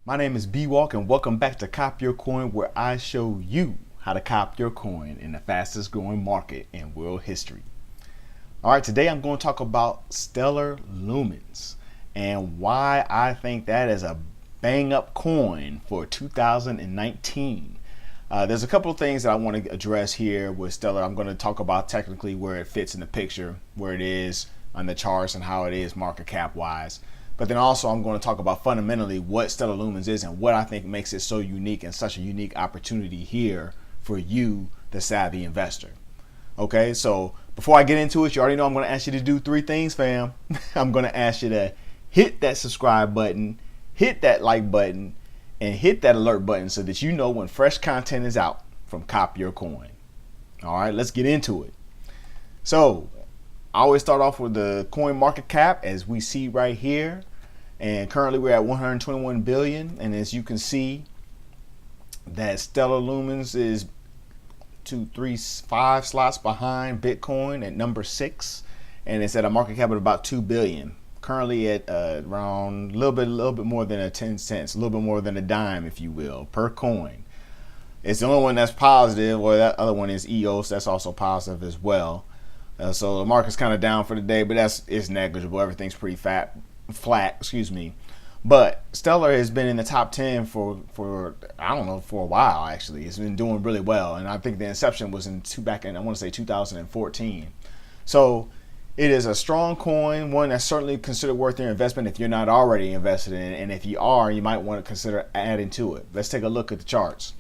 My name is B-Walk and welcome back to Cop Your Coin, where I show you how to cop your coin in the fastest growing market in world history. All right, today I'm going to talk about Stellar Lumens and why I think that is a bang up coin for 2019. There's a couple of things that I want to address here with Stellar. I'm going to talk about technically where it fits in the picture, where it is on the charts and how it is market cap wise. But then also I'm going to talk about fundamentally what Stellar Lumens is and what I think makes it so unique and such a unique opportunity here for you, the savvy investor. Okay, so before I get into it, you already know I'm going to ask you to do three things, fam. I'm going to ask you to hit that subscribe button, hit that like button, and hit that alert button so that you know when fresh content is out from Cop Your Coin. All right, let's get into it. So I always start off with the coin market cap as we see right here. And currently we're at 121 billion. And as you can see, that Stellar Lumens is 2, 3, 5 slots behind Bitcoin at number 6. And it's at a market cap of about 2 billion. Currently at around a little bit more than 10 cents, a little bit more than a dime, if you will, per coin. It's the only one that's positive, or that other one is EOS. That's also positive as well. So the market's kind of down for the day, but it's negligible. Everything's pretty flat, excuse me. But Stellar has been in the top 10 for I don't know, for a while actually. It's been doing really well, and I think the inception was back in I want to say 2014. So it is a strong coin, one that's certainly considered worth your investment if you're not already invested in it, and if you are, you might want to consider adding to it. Let's take a look at the charts.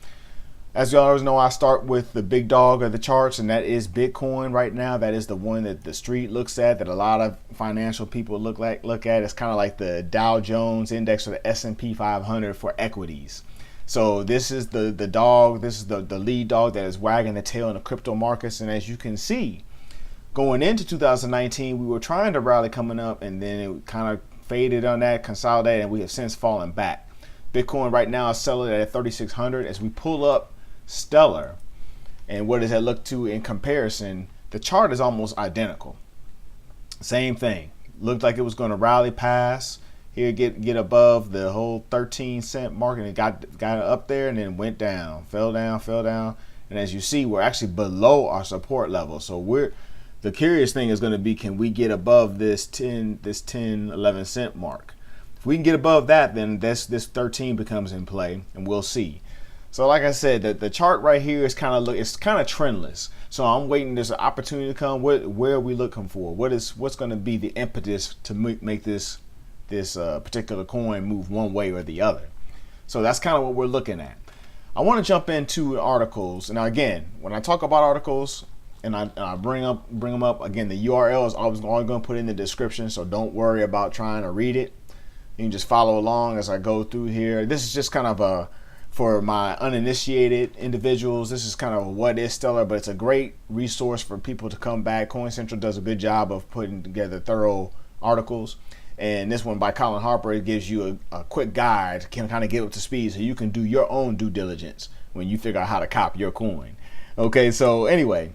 As you always know, I start with the big dog of the charts, and that is Bitcoin right now. That is the one that the street looks at, that a lot of financial people look at. It's kind of like the Dow Jones index or the S&P 500 for equities. So this is the dog, this is the lead dog that is wagging the tail in the crypto markets. And as you can see, going into 2019, we were trying to rally coming up, and then it kind of faded on that, consolidated, and we have since fallen back. Bitcoin right now is selling at 3,600. As we pull up Stellar, and what does that look to in comparison? The chart is almost identical. Same thing. Looked like it was going to rally past here, get above the whole 13-cent mark, and it got up there and then went down, fell down. And as you see, we're actually below our support level. So the curious thing is going to be, can we get above this 10, 11 cent mark? If we can get above that, then this 13 becomes in play, and we'll see. So like I said, the chart right here is kind of trendless. So I'm waiting. There's an opportunity to come. Where are we looking for? What's going to be the impetus to make this particular coin move one way or the other? So that's kind of what we're looking at. I want to jump into articles. Now again, when I talk about articles and I bring them up again, the URL is always going to put in the description. So don't worry about trying to read it. You can just follow along as I go through here. This is just kind of for my uninitiated individuals, this is kind of what is Stellar, but it's a great resource for people to come back. Coin Central does a good job of putting together thorough articles. And this one by Colin Harper, it gives you a quick guide, can kind of get up to speed so you can do your own due diligence when you figure out how to cop your coin. Okay, so anyway,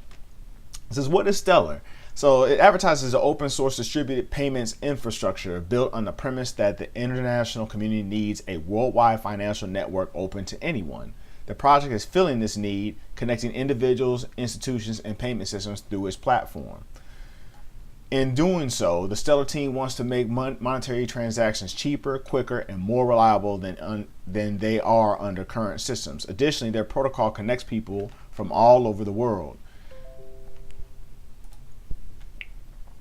it says, what is Stellar? So it advertises an open source distributed payments infrastructure built on the premise that the international community needs a worldwide financial network open to anyone. The project is filling this need, connecting individuals, institutions, and payment systems through its platform. In doing so, the Stellar team wants to make monetary transactions cheaper, quicker, and more reliable than they are under current systems. Additionally, their protocol connects people from all over the world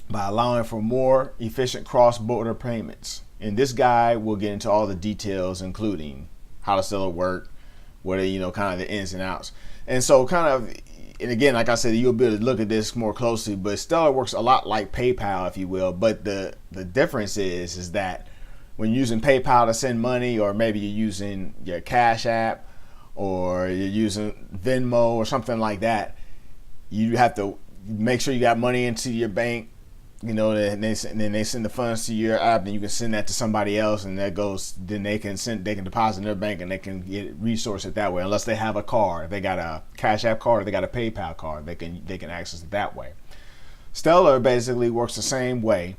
by allowing for more efficient cross-border payments. And this guide will get into all the details, including how does Stellar work, what are, kind of the ins and outs. And so and again, like I said, you'll be able to look at this more closely, but Stellar works a lot like PayPal, if you will. But the difference is that when you're using PayPal to send money, or maybe you're using your Cash App, or you're using Venmo or something like that, you have to make sure you got money into your bank, and then they send the funds to your app, and you can send that to somebody else, and that goes. Then they can deposit in their bank, and they can resource it that way. Unless they have a card, if they got a Cash App card, or they got a PayPal card, they can access it that way. Stellar basically works the same way,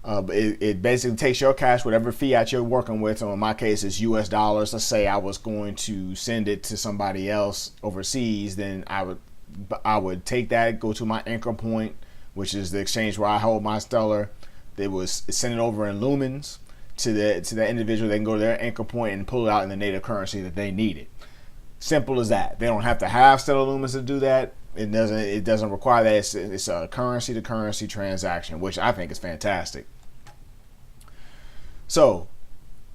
But it basically takes your cash, whatever fiat you're working with. So in my case, it's US dollars. Let's say I was going to send it to somebody else overseas, then I would take that, go to my anchor point, which is the exchange where I hold my Stellar. They was send it over in Lumens to that individual. They can go to their anchor point and pull it out in the native currency that they needed. Simple as that. They don't have to have Stellar Lumens to do that. It doesn't require that. It's a currency to currency transaction, which I think is fantastic. So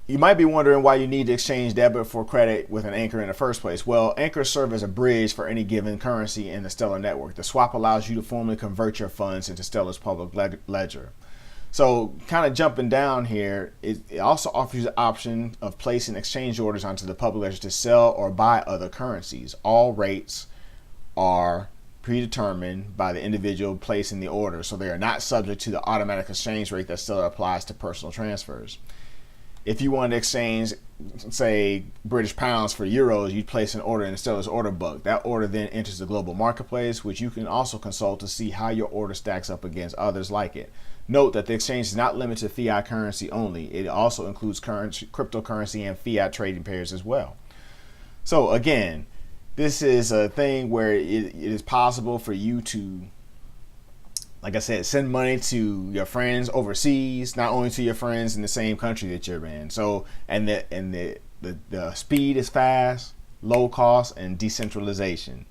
you might be wondering why you need to exchange debit for credit with an anchor in the first place. Well, anchors serve as a bridge for any given currency in the Stellar network. The swap allows you to formally convert your funds into Stellar's public ledger. So kind of jumping down here, it also offers you the option of placing exchange orders onto the public ledger to sell or buy other currencies. All rates are predetermined by the individual placing the order, so they are not subject to the automatic exchange rate that still applies to personal transfers. If you want to exchange, say, British pounds for euros, you'd place an order in the Stellar's order book. That order then enters the global marketplace, which you can also consult to see how your order stacks up against others like it. Note that the exchange is not limited to fiat currency only. It also includes cryptocurrency and fiat trading pairs as well. So again, this is a thing where it is possible for you to, like I said, send money to your friends overseas, not only to your friends in the same country that you're in. So, and the speed is fast, low cost, and decentralization.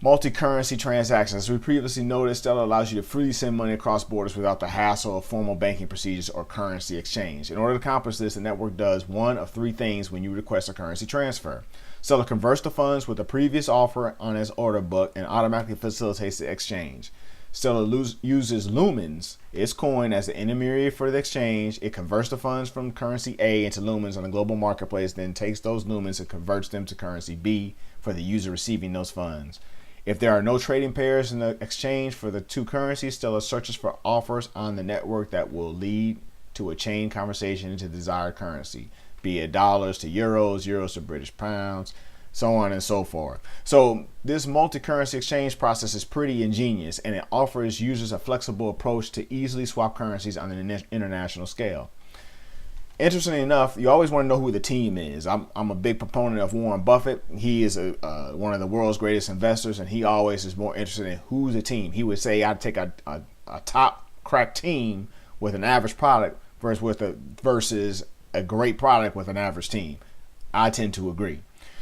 Multi-currency transactions. As we previously noted, Stellar allows you to freely send money across borders without the hassle of formal banking procedures or currency exchange. In order to accomplish this, the network does one of three things when you request a currency transfer. Stellar converts the funds with the previous offer on its order book and automatically facilitates the exchange. Stellar uses Lumens, its coin, as the intermediary for the exchange. It converts the funds from currency A into Lumens on the global marketplace, then takes those Lumens and converts them to currency B for the user receiving those funds. If there are no trading pairs in the exchange for the two currencies, Stellar searches for offers on the network that will lead to a chain conversation into the desired currency, be it dollars to euros, euros to British pounds, so on and so forth. So this multi-currency exchange process is pretty ingenious, and it offers users a flexible approach to easily swap currencies on an international scale. Interestingly enough, you always want to know who the team is. I'm a big proponent of Warren Buffett. He is one of the world's greatest investors, and he always is more interested in who's the team. He would say, I'd take a top crack team with an average product versus a great product with an average team. I tend to agree.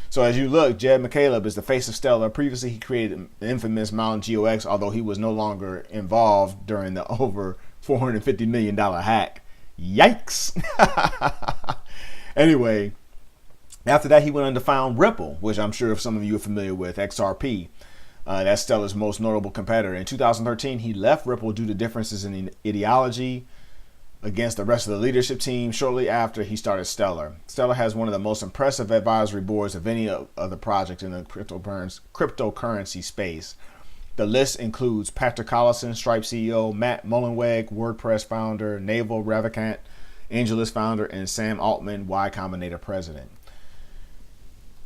So as you look, Jed McCaleb is the face of Stellar. Previously, he created the infamous Mount GOX, although he was no longer involved during the over $450 million hack. Yikes. Anyway, after that, he went on to found Ripple, which I'm sure some of you are familiar with, XRP. That's Stellar's most notable competitor. In 2013, he left Ripple due to differences in ideology against the rest of the leadership team. Shortly after, he started Stellar. Stellar has one of the most impressive advisory boards of any of the projects in the cryptocurrency space. The list includes Patrick Collison, Stripe CEO, Matt Mullenweg, WordPress founder, Naval Ravikant, AngelList founder, and Sam Altman, Y Combinator president.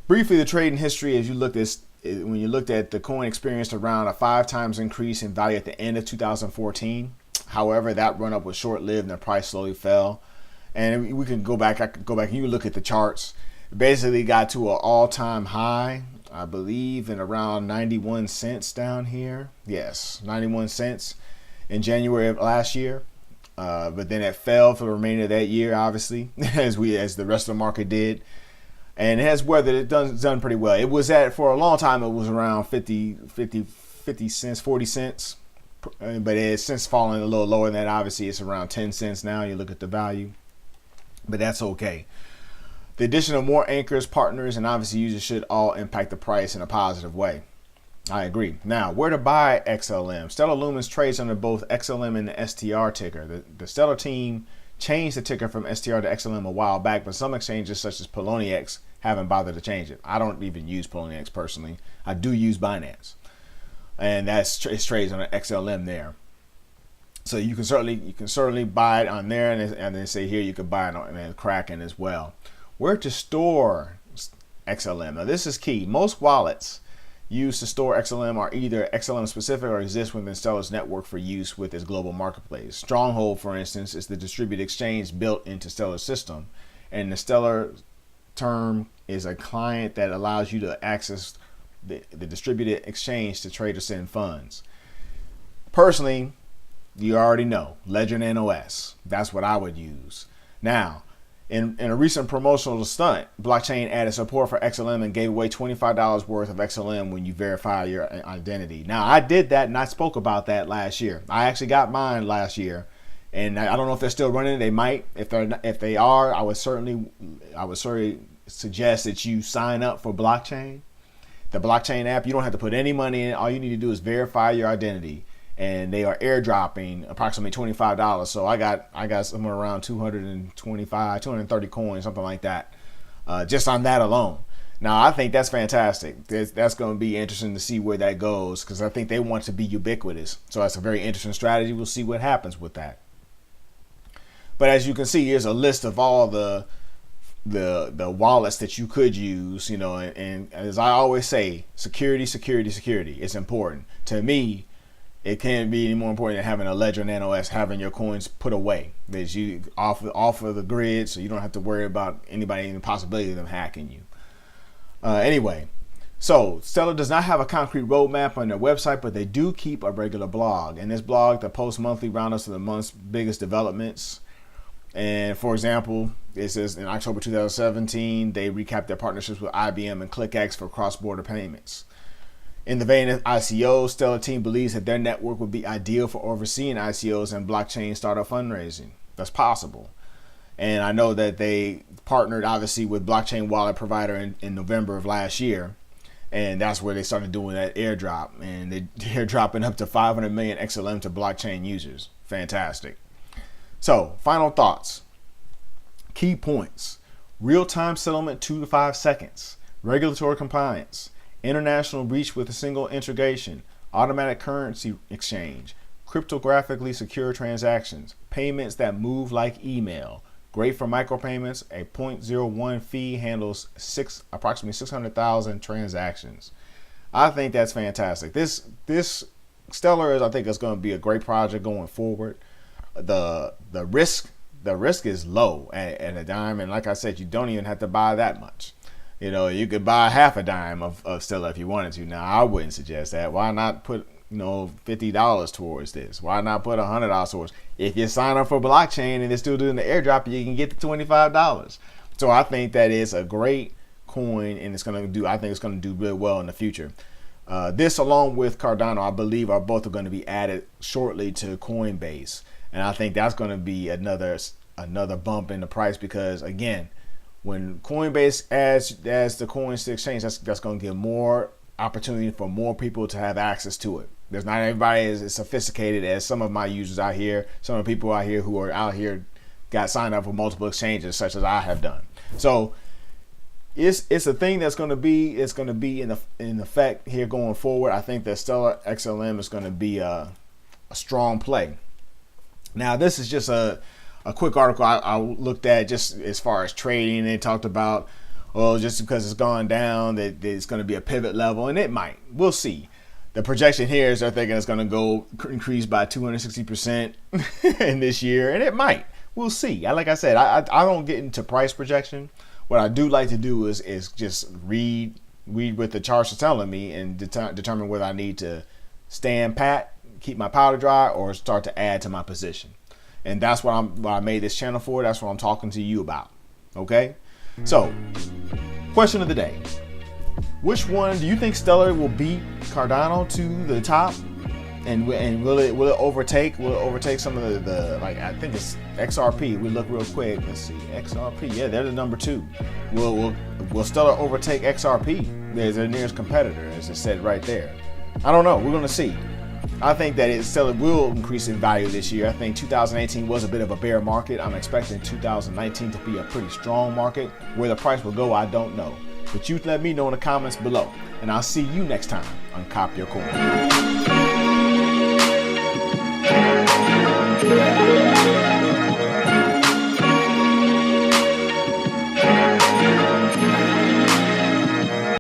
Briefly, the trading history, as you looked at, when you looked at the coin, experienced around a 5 times increase in value at the end of 2014. However, that run up was short-lived and the price slowly fell. And we can go back. I could go back and you look at the charts. It basically got to an all-time high, I believe, in around 91 cents down here. Yes, 91 cents in January of last year. But then it fell for the remainder of that year, obviously, as the rest of the market did. And it has weathered it, done pretty well. It was for a long time, it was around 50 cents, 40 cents. But it's since fallen a little lower than that. Obviously, it's around 10 cents now. You look at the value. But that's okay. The addition of more anchors, partners, and obviously users should all impact the price in a positive way. I agree. Now, where to buy XLM? Stellar Lumens trades under both XLM and the STR ticker. The Stellar team changed the ticker from STR to XLM a while back, but some exchanges such as Poloniex haven't bothered to change it. I don't even use Poloniex personally. I do use Binance, and it trades on an XLM there. So you can certainly buy it on there, and then say here you can buy it on Kraken as well. Where to store XLM? Now this is key. Most wallets used to store XLM are either XLM specific or exist within Stellar's network for use with its global marketplace. Stronghold, for instance, is the distributed exchange built into Stellar's system, and the Stellar term is a client that allows you to access the distributed exchange to trade or send funds. Personally, you already know, Ledger Nano S. That's what I would use. Now, in a recent promotional stunt, blockchain added support for XLM and gave away $25 worth of XLM when you verify your identity. Now, I did that and I spoke about that last year. I actually got mine last year, and I don't know if they're still running. They might. If they are, I would certainly suggest that you sign up for blockchain. The blockchain app, you don't have to put any money in. All you need to do is verify your identity, and they are airdropping approximately $25. So I got somewhere around 230 coins, something like that, just on that alone. Now, I think that's fantastic. That's going to be interesting to see where that goes, because I think they want to be ubiquitous. So that's a very interesting strategy. We'll see what happens with that. But as you can see, here's a list of all the wallets that you could use, and as I always say, security. It's important. To me, it can't be any more important than having a Ledger Nano S, having your coins put away, that you off of the grid, so you don't have to worry about anybody, any possibility of them hacking you. Anyway, so Stellar does not have a concrete roadmap on their website, but they do keep a regular blog. And this blog, that posts monthly roundups of the month's biggest developments. And for example, it says in October 2017, they recapped their partnerships with IBM and ClickX for cross-border payments. In the vein of ICOs, Stellar team believes that their network would be ideal for overseeing ICOs and blockchain startup fundraising. That's possible. And I know that they partnered obviously with blockchain wallet provider in November of last year. And that's where they started doing that airdrop. And they're dropping up to 500 million XLM to blockchain users. Fantastic. So, final thoughts. Key points. Real-time settlement 2 to 5 seconds. Regulatory compliance. International reach with a single integration. Automatic currency exchange. Cryptographically secure transactions. Payments that move like email. Great for micropayments. A 0.01 fee handles approximately 600,000 transactions. I think that's fantastic. This Stellar I think is going to be a great project going forward. The risk is low at a dime, and like I said, you don't even have to buy that much. You could buy half a dime of Stellar if you wanted to. Now, I wouldn't suggest that. Why not put $50 towards this? Why not put $100 towards? If you sign up for blockchain and they're still doing the airdrop, you can get the $25. So I think that is a great coin, and I think it's going to do really well in the future. This, along with Cardano, I believe are both going to be added shortly to Coinbase. And I think that's going to be another bump in the price, because again, when Coinbase adds the coins to the exchange, that's going to give more opportunity for more people to have access to it. There's not everybody as sophisticated as some of my users out here. Some of the people out here who are out here got signed up for multiple exchanges, such as I have done. So it's a thing that's going to be in effect here going forward. I think that Stellar XLM is going to be a strong play. Now, this is just a quick article I looked at just as far as trading. They talked about, just because it's gone down, that it's going to be a pivot level, and it might. We'll see. The projection here is they're thinking it's going to increase by 260% in this year, and it might. We'll see. Like I said, I don't get into price projection. What I do like to do is just read what the charts are telling me and determine whether I need to stand pat, keep my powder dry, or start to add to my position. And that's what I made this channel for. That's what I'm talking to you about. Okay? So, question of the day. Which one do you think Stellar will beat Cardano to the top? And will it overtake some of the I think it's XRP. We look real quick. Let's see. XRP. Yeah, they're the number 2. Will Stellar overtake XRP? There's their nearest competitor, as it said right there. I don't know. We're going to see. I think that Stellar will increase in value this year. I think 2018 was a bit of a bear market. I'm expecting 2019 to be a pretty strong market. Where the price will go, I don't know. But you let me know in the comments below. And I'll see you next time on Cop Your Coin.